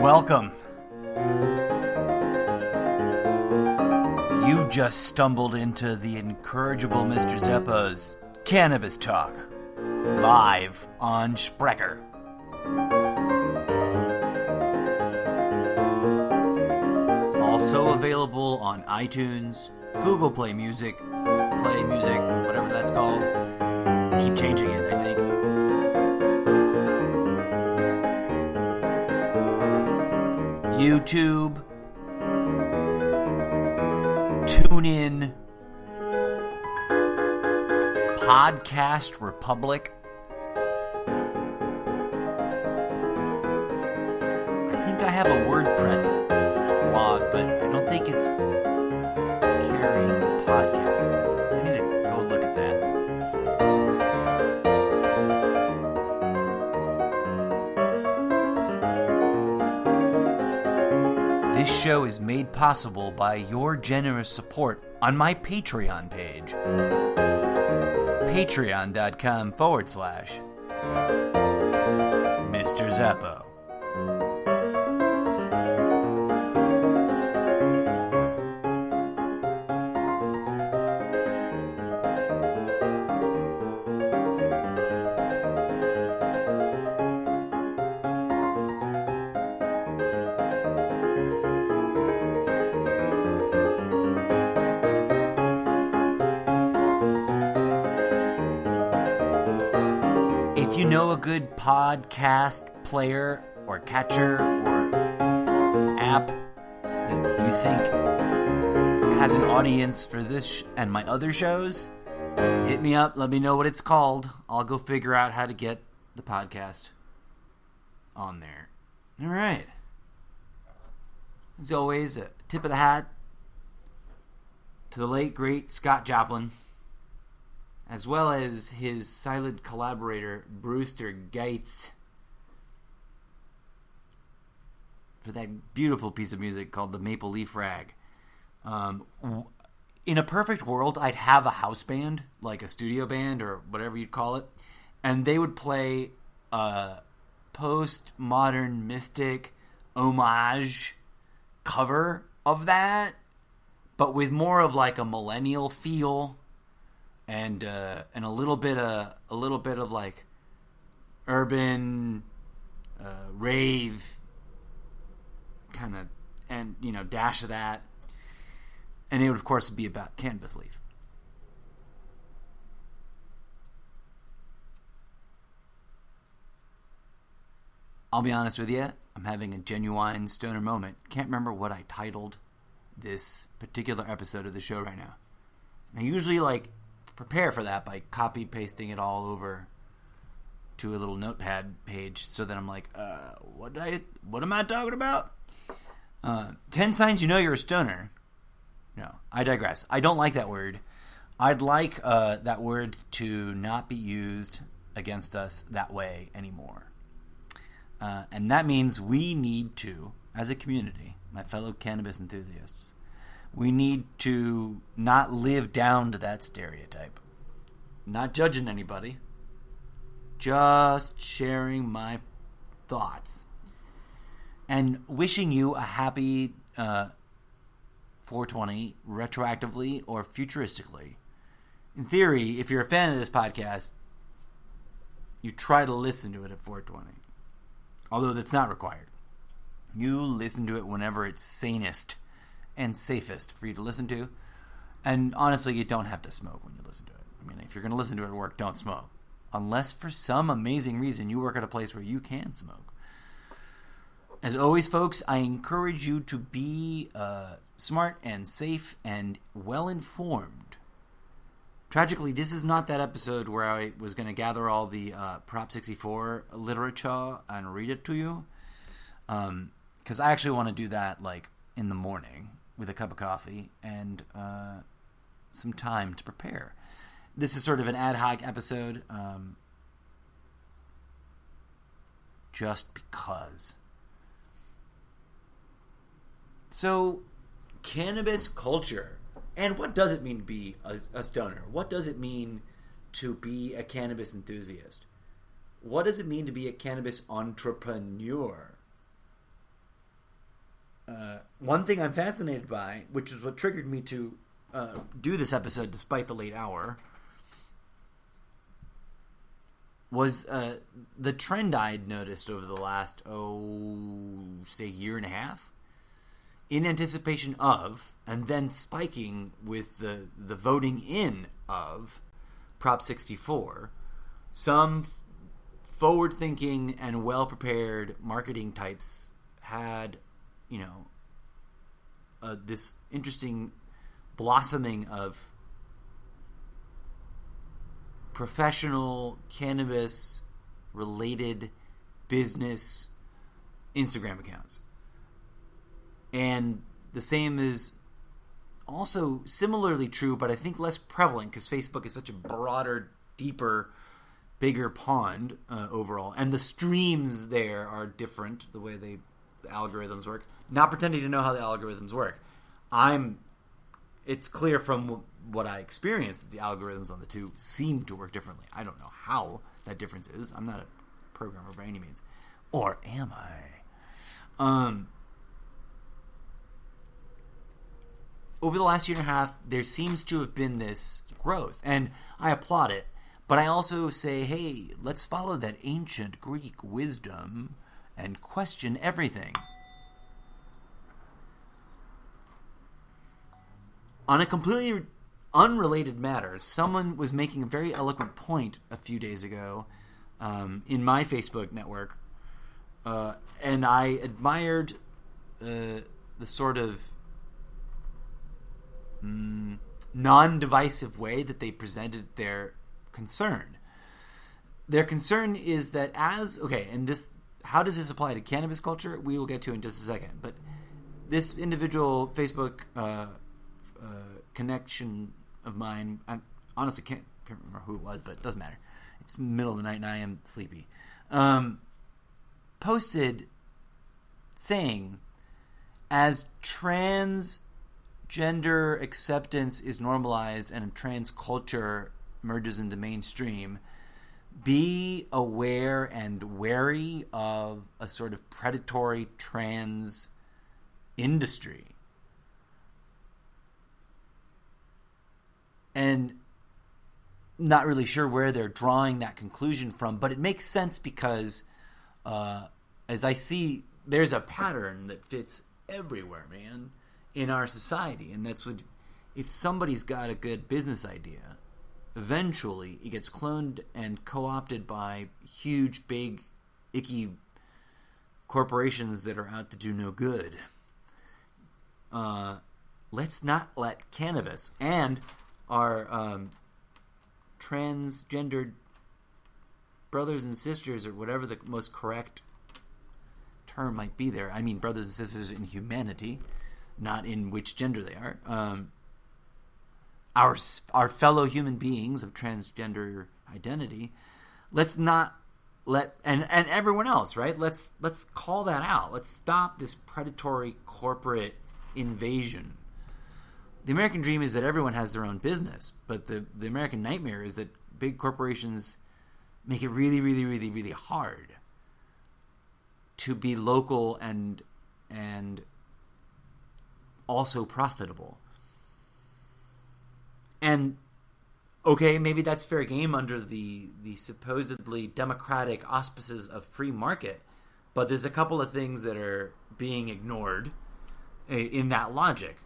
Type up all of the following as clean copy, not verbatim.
Welcome. You just stumbled into the incorrigible Mr. Zeppo's Cannabis Talk, live on Sprecher. Also available on iTunes, Google Play Music, whatever that's called. I keep changing it, I think. YouTube, TuneIn, Podcast Republic. I think I have a WordPress blog, but I don't think it's carrying the podcast. I need to go look at that. This show is made possible by your generous support on my Patreon page. Patreon.com/Mr. Zeppo. If you know a good podcast player or catcher or app that you think has an audience for this and my other shows, hit me up. Let me know what it's called. I'll go figure out how to get the podcast on there. All right. As always, a tip of the hat to the late, great Scott Joplin, as well as his silent collaborator, Brewster Gates, for that beautiful piece of music called the Maple Leaf Rag. In a perfect world, I'd have a house band, like a studio band or whatever you'd call it, and they would play a postmodern mystic homage cover of that, but with more of like a millennial feel. And a little bit of like urban rave kind of, and dash of that, and it would of course be about Cannabis Leaf. I'll be honest with you, I'm having a genuine stoner moment. Can't remember what I titled this particular episode of the show right now. I usually prepare for that by copy pasting it all over to a little notepad page, so that I'm like, what am I talking about? 10 signs you know you're a stoner. No, I digress. I don't like that word. I'd like that word to not be used against us that way anymore. And that means we need to, as a community, my fellow cannabis enthusiasts, we need to not live down to that stereotype. Not judging anybody. Just sharing my thoughts. And wishing you a happy 420 retroactively or futuristically. In theory, if you're a fan of this podcast, you try to listen to it at 420. Although that's not required. You listen to it whenever it's sanest and safest for you to listen to. And honestly, you don't have to smoke when you listen to it. I mean, if you're going to listen to it at work, don't smoke. Unless for some amazing reason you work at a place where you can smoke. As always, folks, I encourage you to be smart and safe and well-informed. Tragically, this is not that episode where I was going to gather all the Prop 64 literature and read it to you. Because I actually want to do that in the morning with a cup of coffee and some time to prepare. This is sort of an ad hoc episode, just because. So, cannabis culture. And what does it mean to be a stoner? What does it mean to be a cannabis enthusiast? What does it mean to be a cannabis entrepreneur? one thing I'm fascinated by, which is what triggered me to do this episode despite the late hour, was the trend I'd noticed over the last, say, year and a half, in anticipation of, and then spiking with the voting in of Prop 64, some forward-thinking and well-prepared marketing types had, this interesting blossoming of professional cannabis-related business Instagram accounts. And the same is also similarly true, but I think less prevalent because Facebook is such a broader, deeper, bigger pond overall. And the streams there are different, the way the algorithms work. Not pretending to know how the algorithms work. It's clear from what I experienced that the algorithms on the two seem to work differently. I don't know how that difference is. I'm not a programmer by any means. Or am I? Over the last year and a half, there seems to have been this growth. And I applaud it. But I also say, hey, let's follow that ancient Greek wisdom and question everything. On a completely unrelated matter, someone was making a very eloquent point a few days ago in my Facebook network, and I admired the sort of non-divisive way that they presented their concern. Their concern is that how does this apply to cannabis culture? We will get to in just a second. But this individual Facebook connection of mine, I honestly can't remember who it was, but it doesn't matter. It's the middle of the night and I am sleepy. Posted saying, as transgender acceptance is normalized and trans culture merges into mainstream, be aware and wary of a sort of predatory trans industry. And not really sure where they're drawing that conclusion from, but it makes sense because as I see, there's a pattern that fits everywhere, man, in our society. And that's what, if somebody's got a good business idea, eventually it gets cloned and co-opted by huge, big, icky corporations that are out to do no good. Let's not let cannabis and our transgendered brothers and sisters, or whatever the most correct term might be there. I mean brothers and sisters in humanity, not in which gender they are. Our fellow human beings of transgender identity. Let's not let and everyone else, right? Let's call that out. Let's stop this predatory corporate invasion. The American dream is that everyone has their own business, but the American nightmare is that big corporations make it really, really, really, really hard to be local and also profitable. And okay, maybe that's fair game under the supposedly democratic auspices of free market, but there's a couple of things that are being ignored in that logic.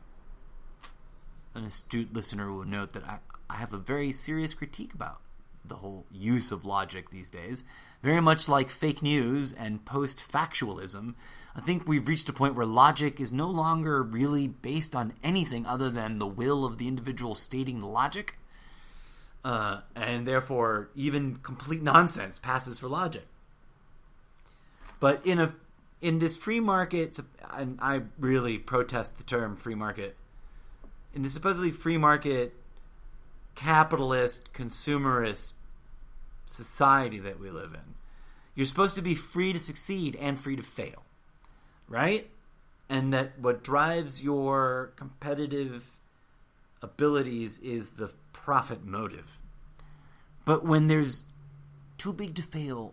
An astute listener will note that I have a very serious critique about the whole use of logic these days. Very much like fake news and post-factualism, I think we've reached a point where logic is no longer really based on anything other than the will of the individual stating the logic. And therefore, even complete nonsense passes for logic. But in this free market, and I really protest the term free market, in the supposedly free market, capitalist, consumerist society that we live in, you're supposed to be free to succeed and free to fail, right? And that what drives your competitive abilities is the profit motive. But when there's too big to fail,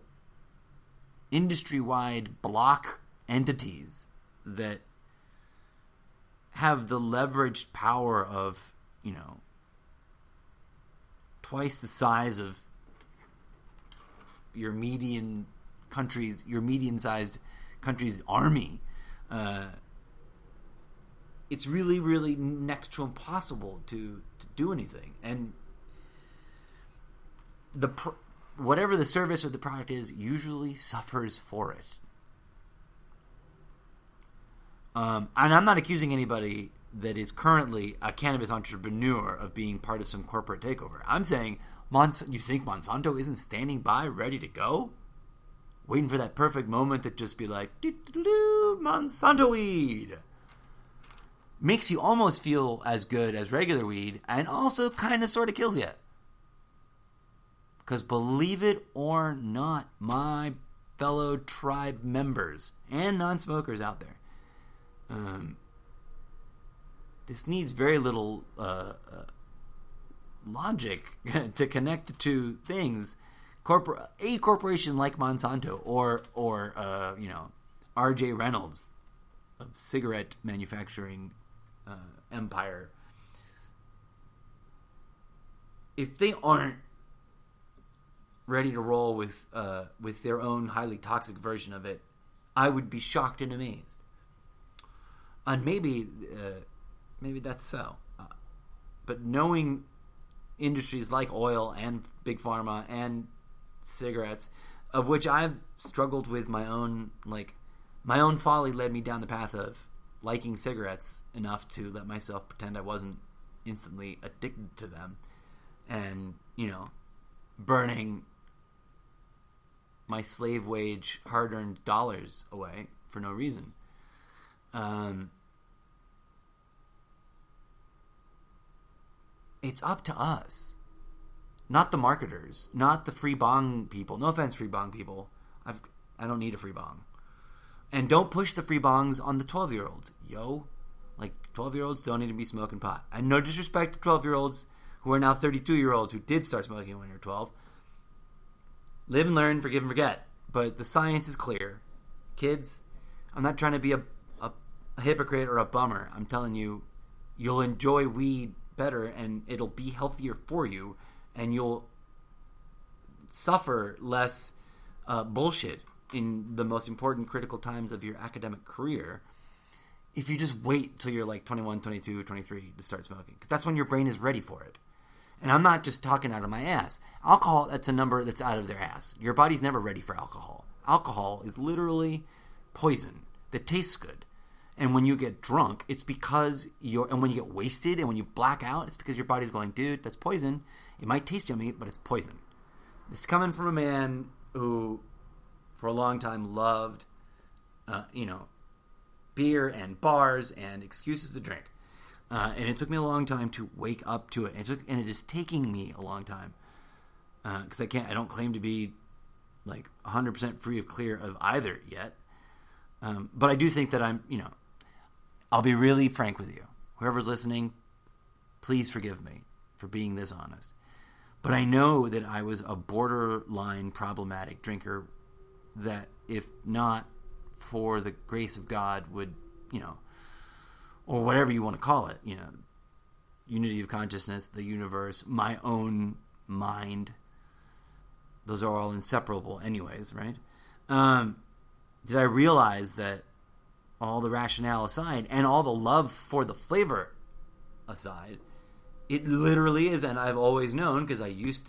industry-wide block entities that have the leveraged power of, twice the size of your median-sized country's army. It's really, really next to impossible to do anything. And whatever the service or the product is usually suffers for it. And I'm not accusing anybody that is currently a cannabis entrepreneur of being part of some corporate takeover. I'm saying, you think Monsanto isn't standing by ready to go? Waiting for that perfect moment to just be like, Monsanto weed. Makes you almost feel as good as regular weed, and also kind of sort of kills you. Because believe it or not, my fellow tribe members and non-smokers out there, this needs very little logic to connect the two things. A corporation like Monsanto or R.J. Reynolds of cigarette manufacturing empire, if they aren't ready to roll with their own highly toxic version of it, I would be shocked and amazed. And maybe that's so. But knowing industries like oil and big pharma and cigarettes, of which I've struggled with my own folly led me down the path of liking cigarettes enough to let myself pretend I wasn't instantly addicted to them, and burning my slave wage hard-earned dollars away for no reason. It's up to us, not the marketers, not the free bong people. No offense, free bong people. I don't need a free bong. And don't push the free bongs on the 12-year-olds. 12-year-olds don't need to be smoking pot. And no disrespect to 12-year-olds who are now 32-year-olds who did start smoking when they were 12. Live and learn, forgive and forget. But the science is clear. Kids, I'm not trying to be a hypocrite or a bummer. I'm telling you, you'll enjoy weed better and it'll be healthier for you, and you'll suffer less bullshit in the most important critical times of your academic career if you just wait till you're 21, 22, 23 to start smoking, because that's when your brain is ready for it. And I'm not just talking out of my ass. Alcohol, that's a number that's out of their ass. Your body's never ready for alcohol. Alcohol is literally poison that tastes good. And when you get drunk, it's because and when you get wasted and when you black out, it's because your body's going, dude, that's poison. It might taste yummy, but it's poison. This is coming from a man who, for a long time, loved, beer and bars and excuses to drink. And it took me a long time to wake up to it. And it is taking me a long time. Because I don't claim to be 100% free of clear of either yet. But I do think that I'll be really frank with you. Whoever's listening, please forgive me for being this honest. But I know that I was a borderline problematic drinker that, if not for the grace of God, would, or whatever you want to call it, unity of consciousness, the universe, my own mind, those are all inseparable anyways, right? Did I realize that all the rationale aside and all the love for the flavor aside, it literally is, and I've always known, because I used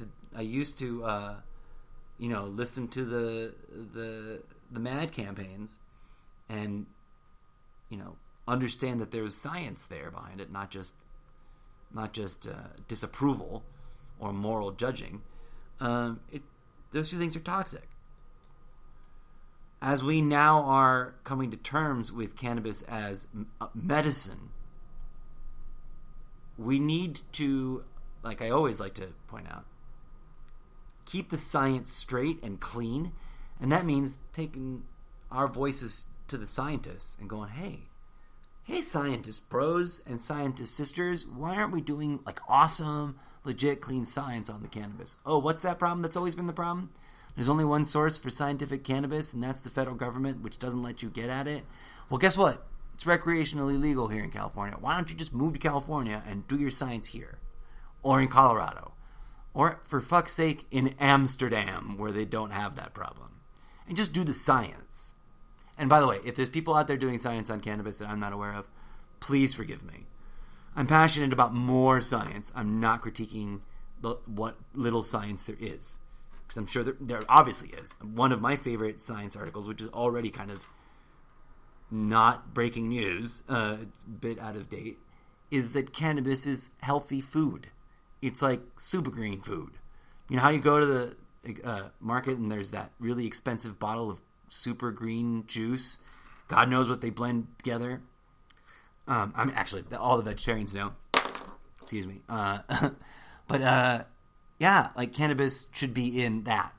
to listen to the MAD campaigns and understand that there's science there behind it, not just disapproval or moral judging. Those two things are toxic. As we now are coming to terms with cannabis as medicine, we need to, like I always like to point out, keep the science straight and clean. And that means taking our voices to the scientists and going, hey scientist bros and scientist sisters, why aren't we doing awesome, legit, clean science on the cannabis? Oh, what's that problem that's always been the problem? There's only one source for scientific cannabis, and that's the federal government, which doesn't let you get at it. Well, guess what? It's recreationally legal here in California. Why don't you just move to California and do your science here? Or in Colorado? Or, for fuck's sake, in Amsterdam, where they don't have that problem. And just do the science. And by the way, if there's people out there doing science on cannabis that I'm not aware of, please forgive me. I'm passionate about more science. I'm not critiquing what little science there is. Because I'm sure there obviously is. One of my favorite science articles, which is already kind of not breaking news, it's a bit out of date, is that cannabis is healthy food. It's like super green food. You know how you go to the market and there's that really expensive bottle of super green juice? God knows what they blend together. I mean, actually, all the vegetarians know. Excuse me. But yeah, like cannabis should be in that.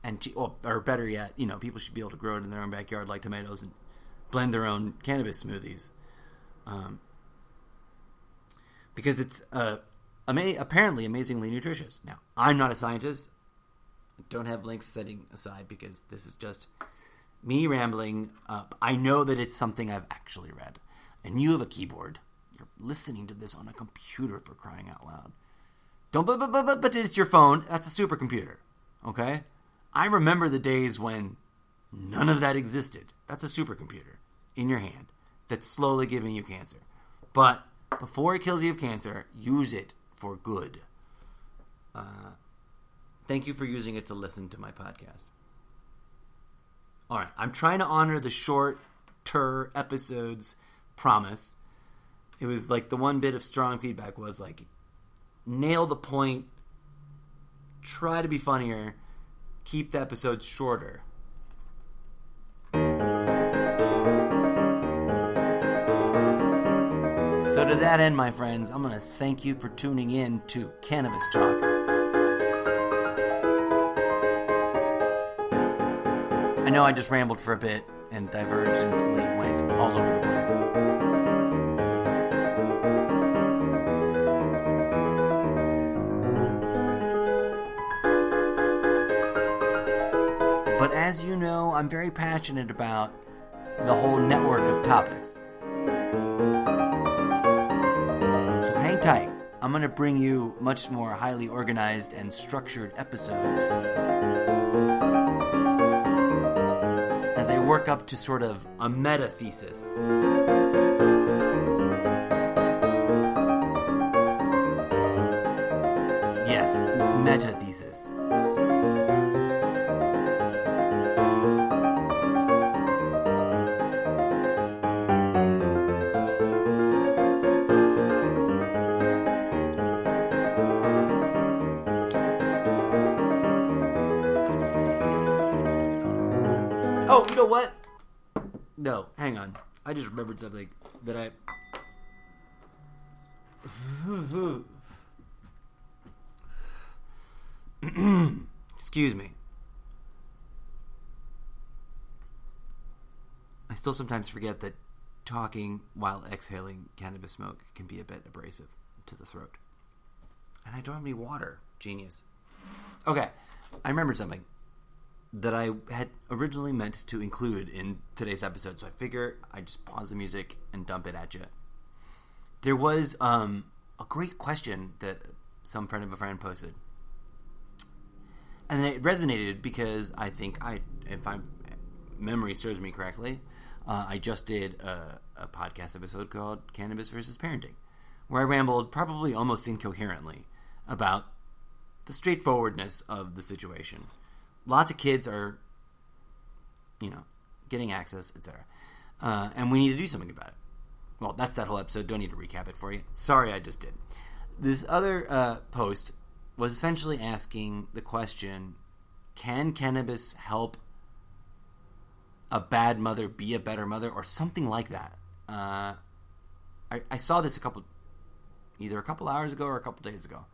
And or better yet, you know, people should be able to grow it in their own backyard like tomatoes and blend their own cannabis smoothies. Because it's apparently amazingly nutritious. Now, I'm not a scientist. I don't have links setting aside because this is just me rambling. I know that it's something I've actually read. And you have a keyboard. You're listening to this on a computer, for crying out loud. But it's your phone. That's a supercomputer. Okay? I remember the days when none of that existed. That's a supercomputer in your hand that's slowly giving you cancer. But before it kills you of cancer, use it for good. Thank you for using it to listen to my podcast. All right, I'm trying to honor the shorter episodes promise. It was like the one bit of strong feedback was like, nail the point, try to be funnier, keep the episodes shorter. So to that end, my friends, I'm going to thank you for tuning in to Cannabis Talk. I know I just rambled for a bit and divergently went all over the place. But as you know, I'm very passionate about the whole network of topics. So hang tight. I'm going to bring you much more highly organized and structured episodes as I work up to sort of a meta-thesis. Yes, meta-thesis. Oh, you know what? No, hang on. I just remembered something that I... Excuse me. I still sometimes forget that talking while exhaling cannabis smoke can be a bit abrasive to the throat. And I don't have any water. Genius. Okay, I remembered something that I had originally meant to include in today's episode, so I figure I'd just pause the music and dump it at you. There was a great question that some friend of a friend posted. And it resonated because I think if my memory serves me correctly, I just did a podcast episode called Cannabis versus Parenting, where I rambled probably almost incoherently about the straightforwardness of the situation. Lots of kids are, getting access, etc. And we need to do something about it. Well, that's that whole episode. Don't need to recap it for you. Sorry, I just did. This other post was essentially asking the question, can cannabis help a bad mother be a better mother, or something like that? I saw this either a couple hours ago or a couple days ago.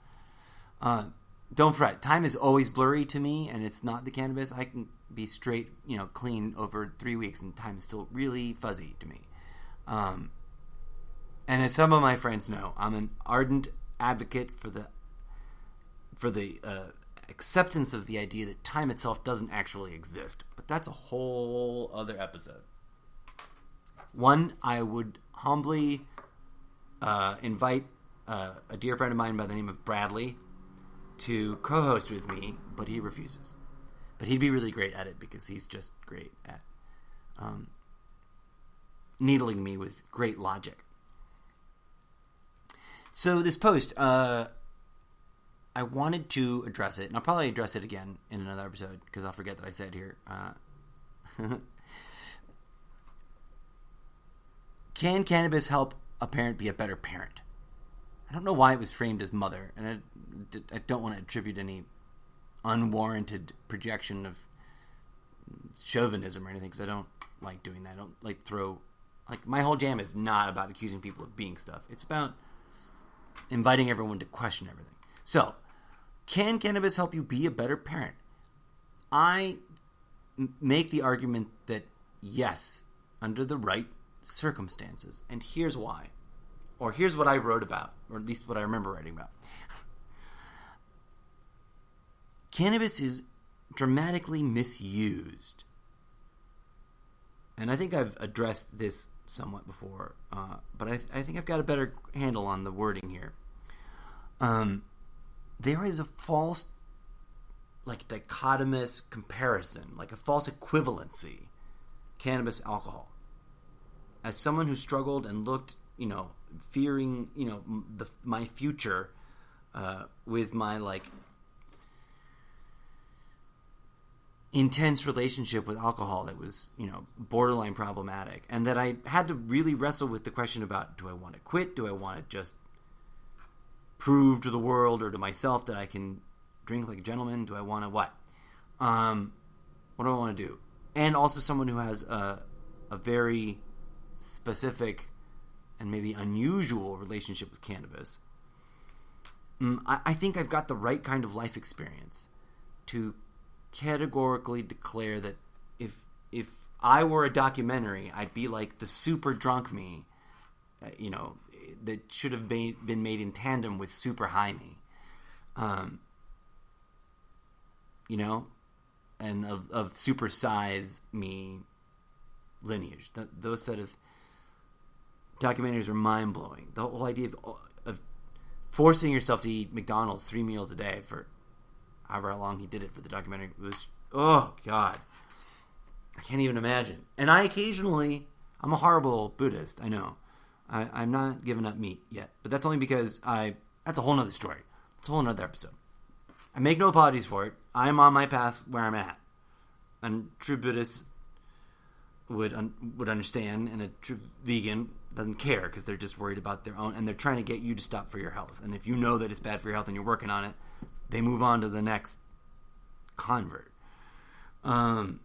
Don't fret. Time is always blurry to me, and it's not the cannabis. I can be straight, clean over 3 weeks, and time is still really fuzzy to me. And as some of my friends know, I'm an ardent advocate for the acceptance of the idea that time itself doesn't actually exist. But that's a whole other episode. One, I would humbly invite a dear friend of mine by the name of Bradley to co-host with me, but he refuses. But he'd be really great at it because he's just great at needling me with great logic. So this post, I wanted to address it, and I'll probably address it again in another episode because I'll forget that I said here. Can cannabis help a parent be a better parent? I don't know why it was framed as mother, and I don't want to attribute any unwarranted projection of chauvinism or anything, because I don't like doing that. I don't like my whole jam is not about accusing people of being stuff. It's about inviting everyone to question everything. So, can cannabis help you be a better parent? I make the argument that yes, under the right circumstances. And here's why. Or here's what I wrote about, or at least what I remember writing about. Cannabis is dramatically misused. And I think I've addressed this somewhat before, but I think I've got a better handle on the wording here. There is a false, dichotomous comparison, like a false equivalency, cannabis, alcohol. As someone who struggled and looked, fearing, my future with my, intense relationship with alcohol that was, borderline problematic, and that I had to really wrestle with the question about, do I want to quit? Do I want to just prove to the world or to myself that I can drink like a gentleman? Do I want to what? What do I want to do? And also someone who has a very specific and maybe unusual relationship with cannabis. I think I've got the right kind of life experience to categorically declare that if I were a documentary, I'd be like the super drunk me, that should have been made in tandem with super high me, and of super size me lineage. Those set of documentaries are mind blowing. The whole idea of forcing yourself to eat McDonald's 3 meals a day for however long he did it for the documentary was, oh God, I can't even imagine. And I'm a horrible Buddhist, I know. I'm not giving up meat yet, but that's only because that's a whole nother story. It's a whole nother episode. I make no apologies for it. I'm on my path where I'm at. And true Buddhist would understand, and a true vegan doesn't care because they're just worried about their own, and they're trying to get you to stop for your health. And if you know that it's bad for your health and you're working on it, they move on to the next convert. But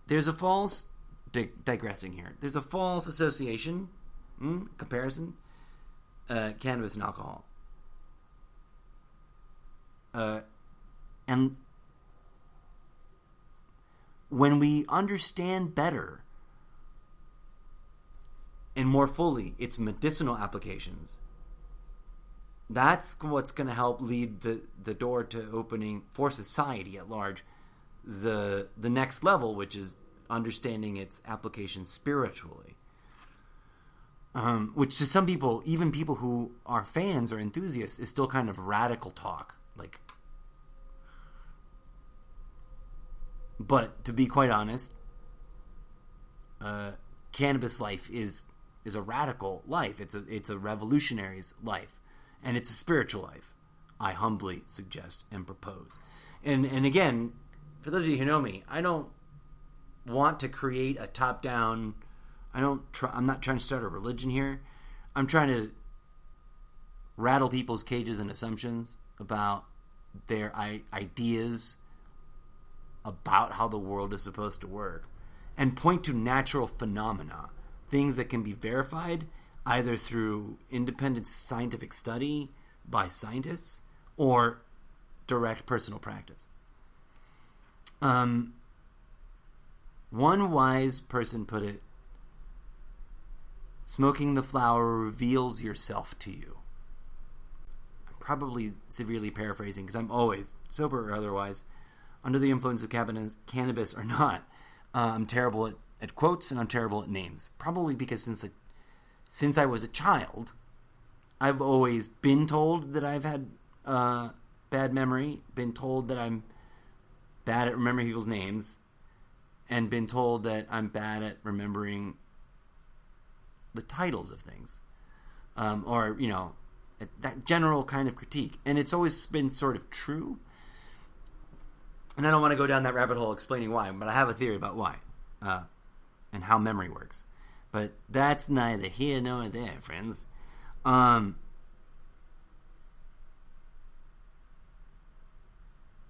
there's a false digressing here. There's a false association, comparison, cannabis and alcohol. And when we understand better and more fully its medicinal applications, that's what's going to help lead the door to opening for society at large the next level, which is understanding its application spiritually. Which to some people, even people who are fans or enthusiasts, is still kind of radical talk. But to be quite honest, cannabis life is a radical life. It's a revolutionary's life, and it's a spiritual life. I humbly suggest and propose. And again, for those of you who know me, I don't want to create a top-down. I'm not trying to start a religion here. I'm trying to rattle people's cages and assumptions about their ideas about how the world is supposed to work, and point to natural phenomena, things that can be verified either through independent scientific study by scientists or direct personal practice. One wise person put it, smoking the flower reveals yourself to you. I'm probably severely paraphrasing because I'm always, sober or otherwise, under the influence of cannabis or not. I'm terrible at at quotes and I'm terrible at names. Probably because since I was a child, I've always been told that I've had bad memory, been told that I'm bad at remembering people's names, and been told that I'm bad at remembering the titles of things. Or, that general kind of critique. And it's always been sort of true. And I don't want to go down that rabbit hole explaining why, but I have a theory about why and how memory works. But that's neither here nor there, friends.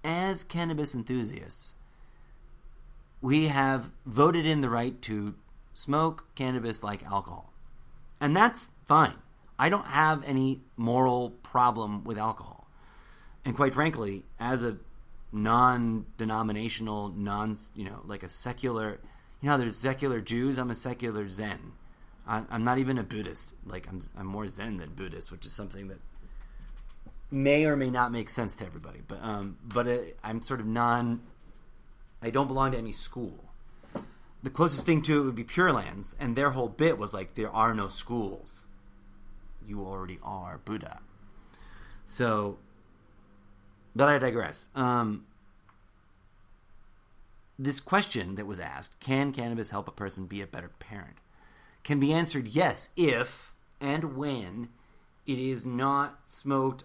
As cannabis enthusiasts, we have voted in the right to smoke cannabis like alcohol. And that's fine. I don't have any moral problem with alcohol. And quite frankly, as a non-denominational, like a secular, there's secular Jews, I'm a secular Zen. I'm not even a Buddhist. Like, I'm more Zen than Buddhist, which is something that may or may not make sense to everybody. But I'm sort of I don't belong to any school. The closest thing to it would be Pure Lands, and their whole bit was like, there are no schools. You already are Buddha. So, but I digress. This question that was asked, can cannabis help a person be a better parent, can be answered yes if and when it is not smoked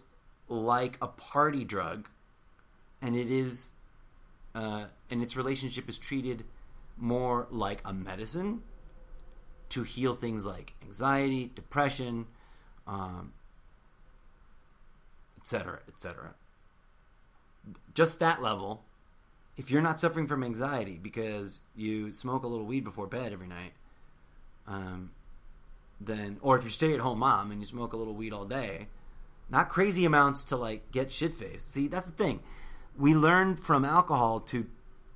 like a party drug, and it is, and its relationship is treated more like a medicine to heal things like anxiety, depression, etc., etc. Just that level. If you're not suffering from anxiety because you smoke a little weed before bed every night, then, or if you're stay-at-home mom and you smoke a little weed all day, not crazy amounts to like get shit-faced. See, that's the thing. We learned from alcohol to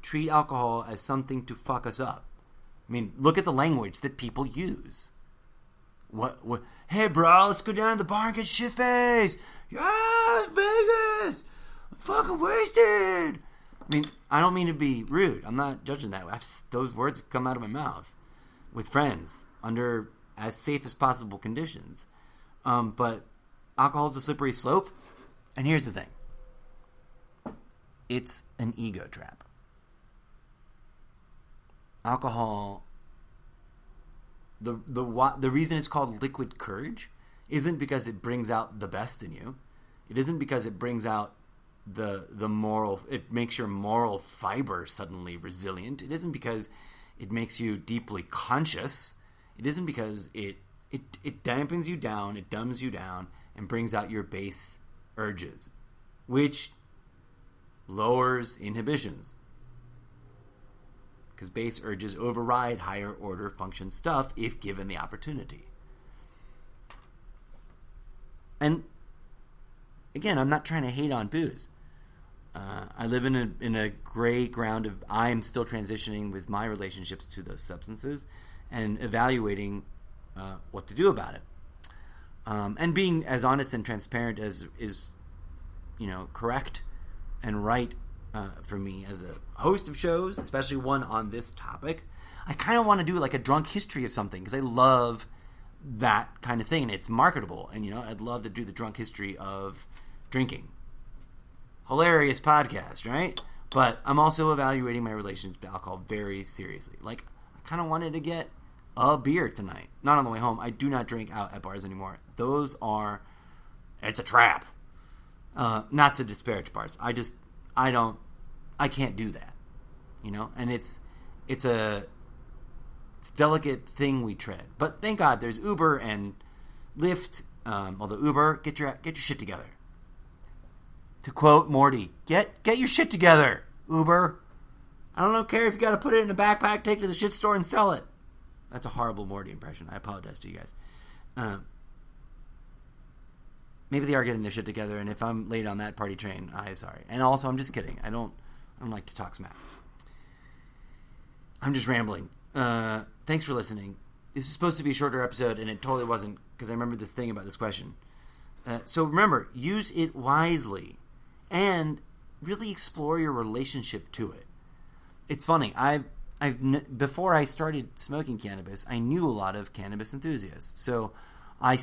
treat alcohol as something to fuck us up. I mean, look at the language that people use. What? Hey, bro, let's go down to the bar and get shit-faced. Yeah, Vegas. I'm fucking wasted. I mean, I don't mean to be rude. I'm not judging that. Those words have come out of my mouth with friends under as safe as possible conditions. But alcohol is a slippery slope. And here's the thing. It's an ego trap. Alcohol, the reason it's called liquid courage isn't because it brings out the best in you. It isn't because it brings out the moral, it makes your moral fiber suddenly resilient. It isn't because it makes you deeply conscious. It isn't because it dampens you down, it dumbs you down, and brings out your base urges, which lowers inhibitions. Because base urges override higher order function stuff if given the opportunity. And again, I'm not trying to hate on booze. I live in a gray ground of I'm still transitioning with my relationships to those substances and evaluating what to do about it. And being as honest and transparent as is, correct and right for me as a host of shows, especially one on this topic. I kind of want to do like a drunk history of something because I love that kind of thing and it's marketable. And, I'd love to do the drunk history of drinking. Hilarious podcast, right? But I'm also evaluating my relationship to alcohol very seriously. Like, I kind of wanted to get a beer tonight. Not on the way home. I do not drink out at bars anymore. It's a trap. Not to disparage bars. I can't do that. And it's a delicate thing we tread. But thank God there's Uber and Lyft. Although Uber, get your shit together. To quote Morty, get your shit together, Uber. I don't care if you got to put it in a backpack, take it to the shit store, and sell it. That's a horrible Morty impression. I apologize to you guys. Maybe they are getting their shit together, and if I'm late on that party train, I'm sorry. And also, I'm just kidding. I don't like to talk smack. I'm just rambling. Thanks for listening. This is supposed to be a shorter episode, and it totally wasn't because I remember this thing about this question. So remember, use it wisely. And really explore your relationship to it. It's funny. before I started smoking cannabis, I knew a lot of cannabis enthusiasts. So I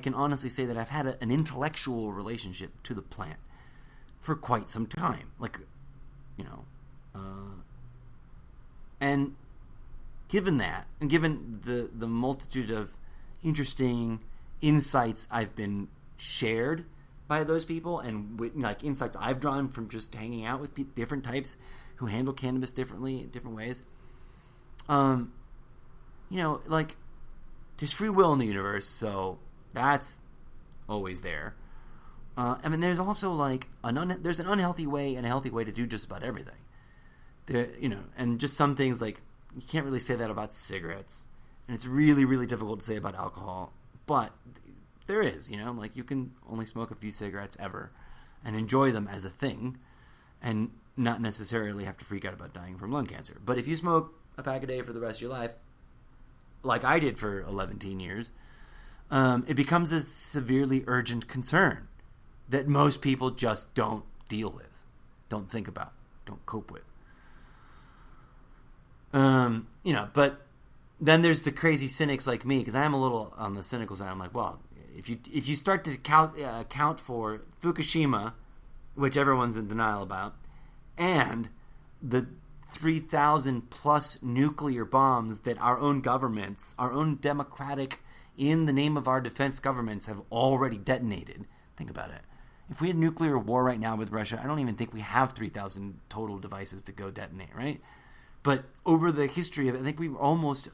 can honestly say that I've had an intellectual relationship to the plant for quite some time. Like, and given that, and given the multitude of interesting insights I've been shared by those people, and like insights I've drawn from just hanging out with different types who handle cannabis differently in different ways, like, there's free will in the universe, so that's always there. I mean, there's also like there's an unhealthy way and a healthy way to do just about everything. There, and just some things, like, you can't really say that about cigarettes, and it's really, really difficult to say about alcohol. But there is, like, you can only smoke a few cigarettes ever, and enjoy them as a thing, and not necessarily have to freak out about dying from lung cancer. But if you smoke a pack a day for the rest of your life, like I did for 11 years, it becomes a severely urgent concern that most people just don't deal with, don't think about, don't cope with. But then there's the crazy cynics like me, because I am a little on the cynical side. I'm like, well, if you start to account for Fukushima, which everyone's in denial about, and the 3,000 plus nuclear bombs that our own governments, our own democratic, in the name of our defense governments, have already detonated. Think about it. If we had nuclear war right now with Russia, I don't even think we have 3,000 total devices to go detonate, right? But over the history of it, I think we've almost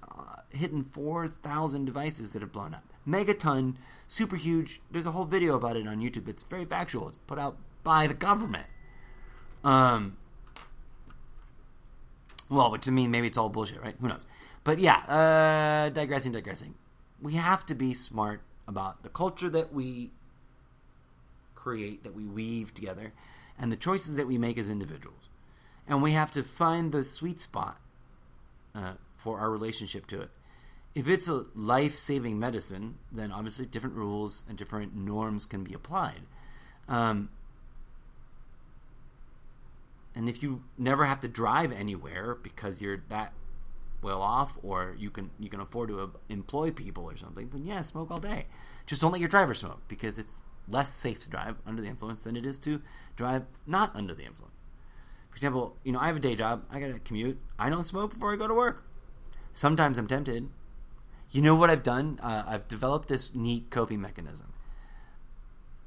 hitting 4,000 devices that have blown up. Megaton, super huge. There's a whole video about it on YouTube that's very factual. It's put out by the government. Well, which to me, maybe it's all bullshit, right? Who knows? But yeah, digressing. We have to be smart about the culture that we create, that we weave together, and the choices that we make as individuals. And we have to find the sweet spot for our relationship to it. If it's a life-saving medicine, then obviously different rules and different norms can be applied. And if you never have to drive anywhere because you're that well off, or you can afford to employ people or something, then yeah, smoke all day. Just don't let your driver smoke, because it's less safe to drive under the influence than it is to drive not under the influence. For example, I have a day job. I got to commute. I don't smoke before I go to work. Sometimes I'm tempted. You know what I've done? I've developed this neat coping mechanism.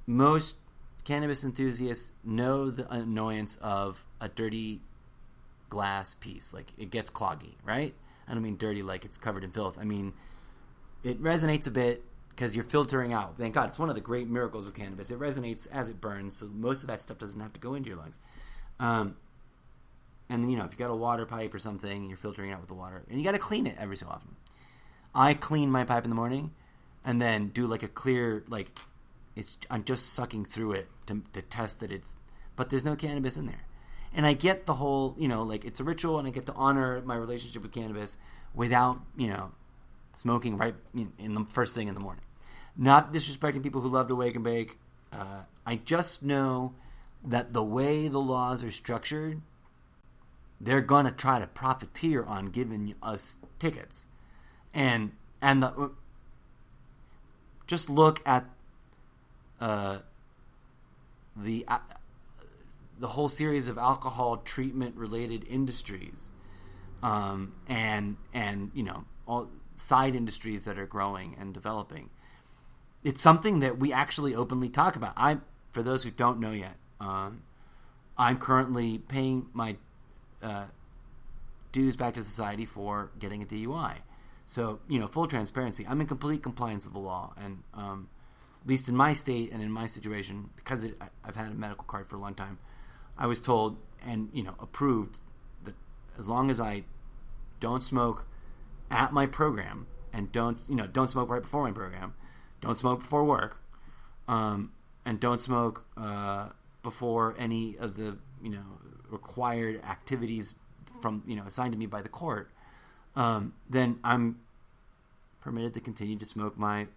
Most cannabis enthusiasts know the annoyance of a dirty glass piece. Like, it gets cloggy, right? I don't mean dirty like it's covered in filth. I mean, it resonates a bit because you're filtering out. Thank God. It's one of the great miracles of cannabis. It resonates as it burns, so most of that stuff doesn't have to go into your lungs. And then, if you got a water pipe or something, you're filtering it out with the water, and you got to clean it every so often. I clean my pipe in the morning, and then do like a clear, like, I'm just sucking through it to test that but there's no cannabis in there. And I get the whole, like, it's a ritual, and I get to honor my relationship with cannabis without, smoking right in the first thing in the morning. Not disrespecting people who love to wake and bake. I just know that the way the laws are structured, they're going to try to profiteer on giving us tickets. And just look at the whole series of alcohol treatment related industries, and all side industries that are growing and developing. It's something that we actually openly talk about. For those who don't know yet, I'm currently paying my dues back to society for getting a DUI. So, full transparency. I'm in complete compliance with the law, and at least in my state and in my situation, because I've had a medical card for a long time, I was told and approved that as long as I don't smoke at my program, and don't smoke right before my program, don't smoke before work, and don't smoke before any of the required activities from assigned to me by the court, then I'm permitted to continue to smoke my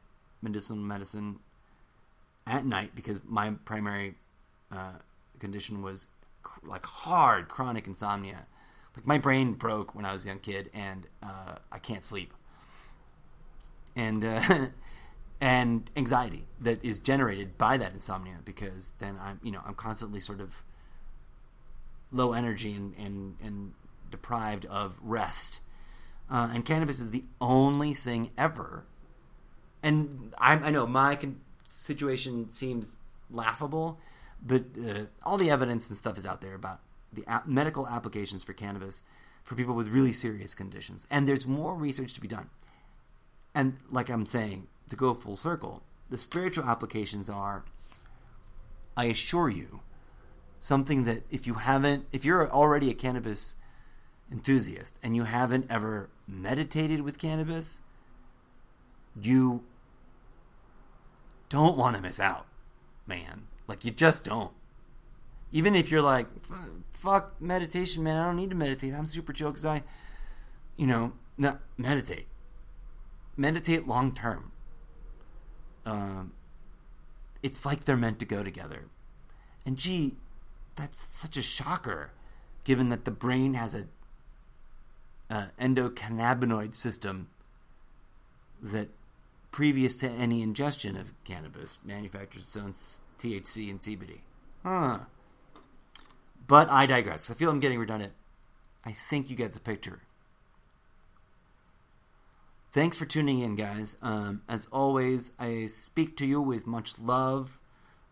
medicinal medicine at night, because my primary condition was like hard chronic insomnia, Like, my brain broke when I was a young kid, and I can't sleep. And and anxiety that is generated by that insomnia, because then I'm constantly sort of low energy and deprived of rest. And cannabis is the only thing ever. And I know my situation seems laughable, but all the evidence and stuff is out there about the medical applications for cannabis for people with really serious conditions. And there's more research to be done. And like I'm saying, to go full circle, the spiritual applications are, I assure you, something that if you're already a cannabis enthusiast and you haven't ever meditated with cannabis, you don't want to miss out, man. Like, you just don't. Even if you're like, fuck meditation, man, I don't need to meditate. I'm super chill because no, meditate. Meditate long term. It's like they're meant to go together. And gee, that's such a shocker, given that the brain has a endocannabinoid system that, previous to any ingestion of cannabis, manufactures its own THC and CBD. But I digress. I feel I'm getting redundant. I think you get the picture. Thanks for tuning in, guys. As always, I speak to you with much love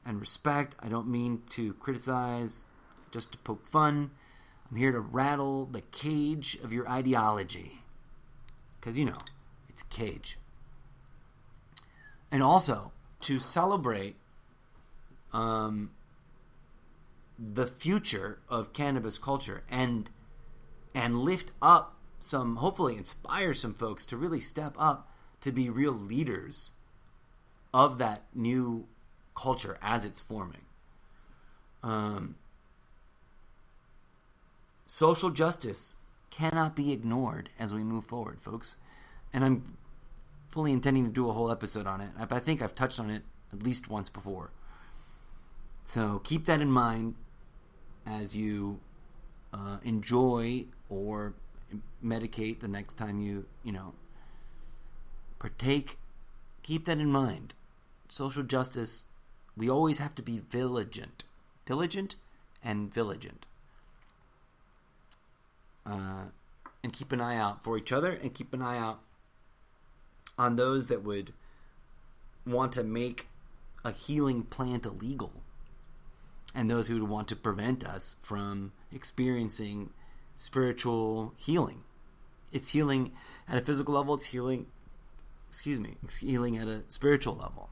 and respect. I don't mean to criticize, just to poke fun. I'm here to rattle the cage of your ideology. Because, it's a cage. And also to celebrate the future of cannabis culture and lift up hopefully inspire some folks to really step up to be real leaders of that new culture as it's forming. Social justice cannot be ignored as we move forward, folks. And I'm fully intending to do a whole episode on it. I think I've touched on it at least once before. So keep that in mind as you enjoy or medicate the next time you partake. Keep that in mind. Social justice, we always have to be diligent and vigilant. And keep an eye out for each other, and keep an eye out on those that would want to make a healing plant illegal, and those who would want to prevent us from experiencing spiritual healing. It's healing at a physical level. It's healing at a spiritual level.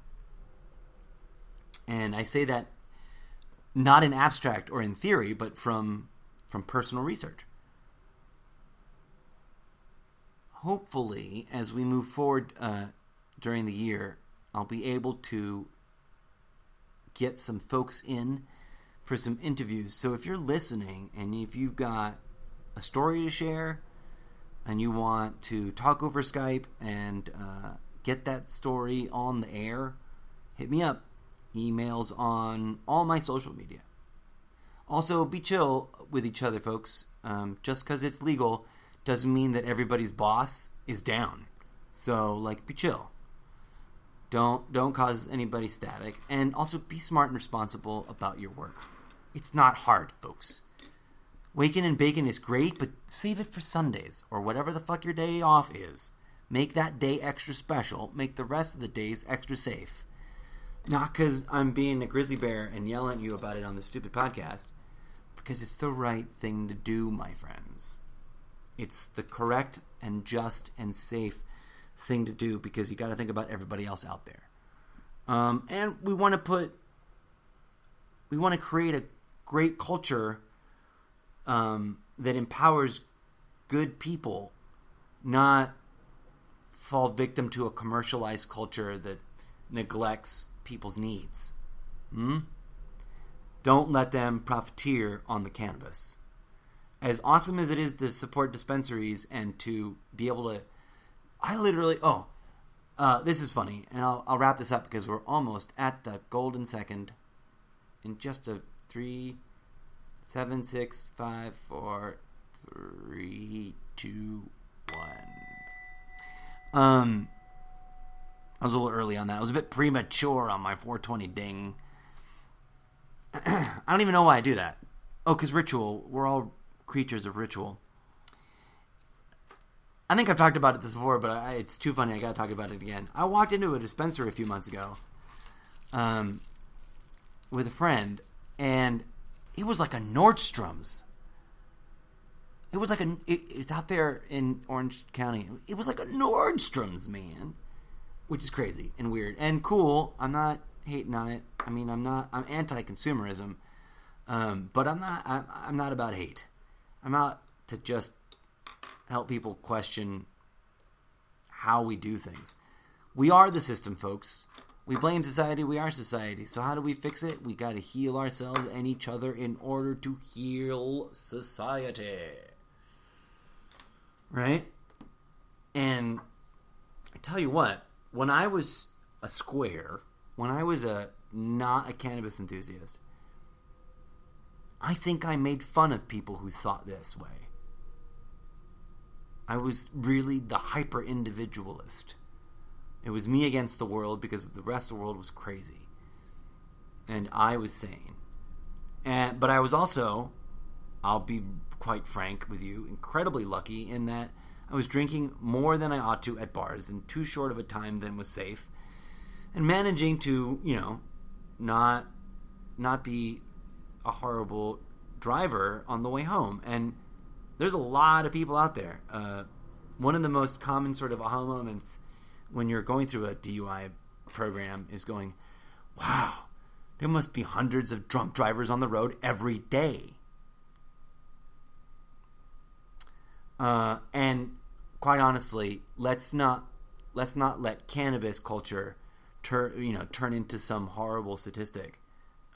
And I say that not in abstract or in theory, but from personal research. Hopefully, as we move forward during the year, I'll be able to get some folks in for some interviews. So if you're listening and if you've got a story to share and you want to talk over Skype and get that story on the air, hit me up. Emails on all my social media. Also, be chill with each other, folks. Just because it's legal doesn't mean that everybody's boss is down. So, be chill. Don't cause anybody static. And also be smart and responsible about your work. It's not hard, folks. Waking and baking is great, but save it for Sundays or whatever the fuck your day off is. Make that day extra special. Make the rest of the days extra safe. Not because I'm being a grizzly bear and yelling at you about it on this stupid podcast. Because it's the right thing to do, my friends. It's the correct and just and safe thing to do, because you got to think about everybody else out there. And we want to create a great culture that empowers good people, not fall victim to a commercialized culture that neglects people's needs. Don't let them profiteer on the cannabis. As awesome as it is to support dispensaries and to be able to, this is funny, and I'll wrap this up because we're almost at the golden second. In just a 3, 7, 6, 5, 4, 3, 2, 1. I was a little early on that. I was a bit premature on my 420 ding. I don't even know why I do that. Oh, because ritual. We're all creatures of ritual. I think I've talked about this before, but it's too funny. I got to talk about it again. I walked into a dispensary a few months ago with a friend, and it was like a Nordstrom's. It was like it's out there in Orange County. It was like a Nordstrom's, man. Which is crazy and weird and cool. I'm not hating on it. I mean, I'm anti-consumerism. But I'm not about hate. I'm out to just help people question how we do things. We are the system, folks. We blame society. We are society. So how do we fix it? We got to heal ourselves and each other in order to heal society. Right? And I tell you what, when I was a square, when I was not a cannabis enthusiast, I think I made fun of people who thought this way. I was really the hyper-individualist. It was me against the world because the rest of the world was crazy. And I was sane. But I was also, I'll be quite frank with you, incredibly lucky in that I was drinking more than I ought to at bars in too short of a time than was safe. And managing to, not be a horrible driver on the way home. And there's a lot of people out there. One of the most common sort of aha moments when you're going through a DUI program is going, wow, there must be hundreds of drunk drivers on the road every day. And quite honestly, let's not let cannabis culture turn into some horrible statistic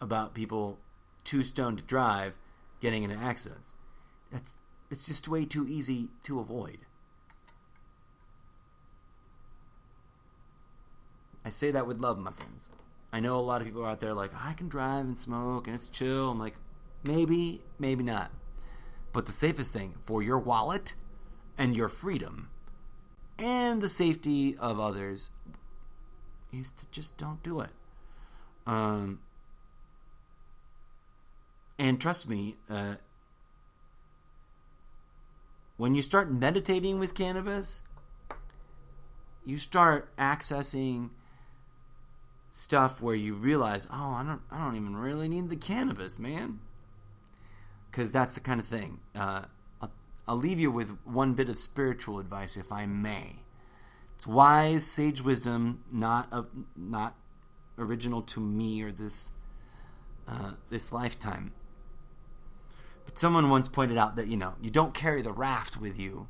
about people too stoned to drive getting into accidents. It's just way too easy to avoid. I say that with love, my friends. I know a lot of people are out there like, I can drive and smoke and it's chill. I'm like, maybe, maybe not. But the safest thing for your wallet and your freedom and the safety of others is to just don't do it. And trust me, when you start meditating with cannabis, you start accessing stuff where you realize, I don't even really need the cannabis, man. Because that's the kind of thing. I'll leave you with one bit of spiritual advice, if I may. It's wise, sage wisdom, not original to me or this lifetime. But someone once pointed out that, you don't carry the raft with you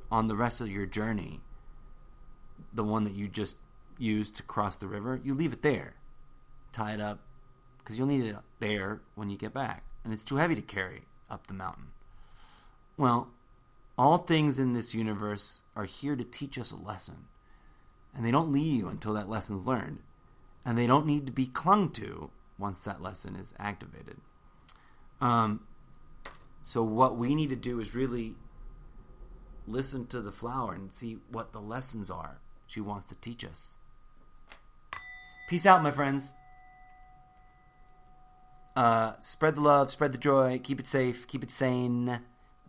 on the rest of your journey. The one that you just used to cross the river. You leave it there. Tie it up. Because you'll need it there when you get back. And it's too heavy to carry up the mountain. Well, all things in this universe are here to teach us a lesson. And they don't leave you until that lesson's learned. And they don't need to be clung to once that lesson is activated. So what we need to do is really listen to the flower and see what the lessons are she wants to teach us. Peace out, my friends. Spread the love, spread the joy, keep it safe, keep it sane.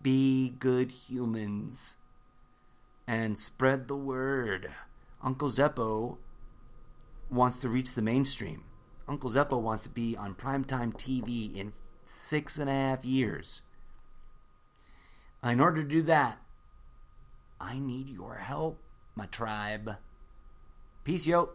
Be good humans. And spread the word. Uncle Zeppo wants to reach the mainstream. Uncle Zeppo wants to be on primetime TV in 6.5 years. In order to do that, I need your help, my tribe. Peace, yo.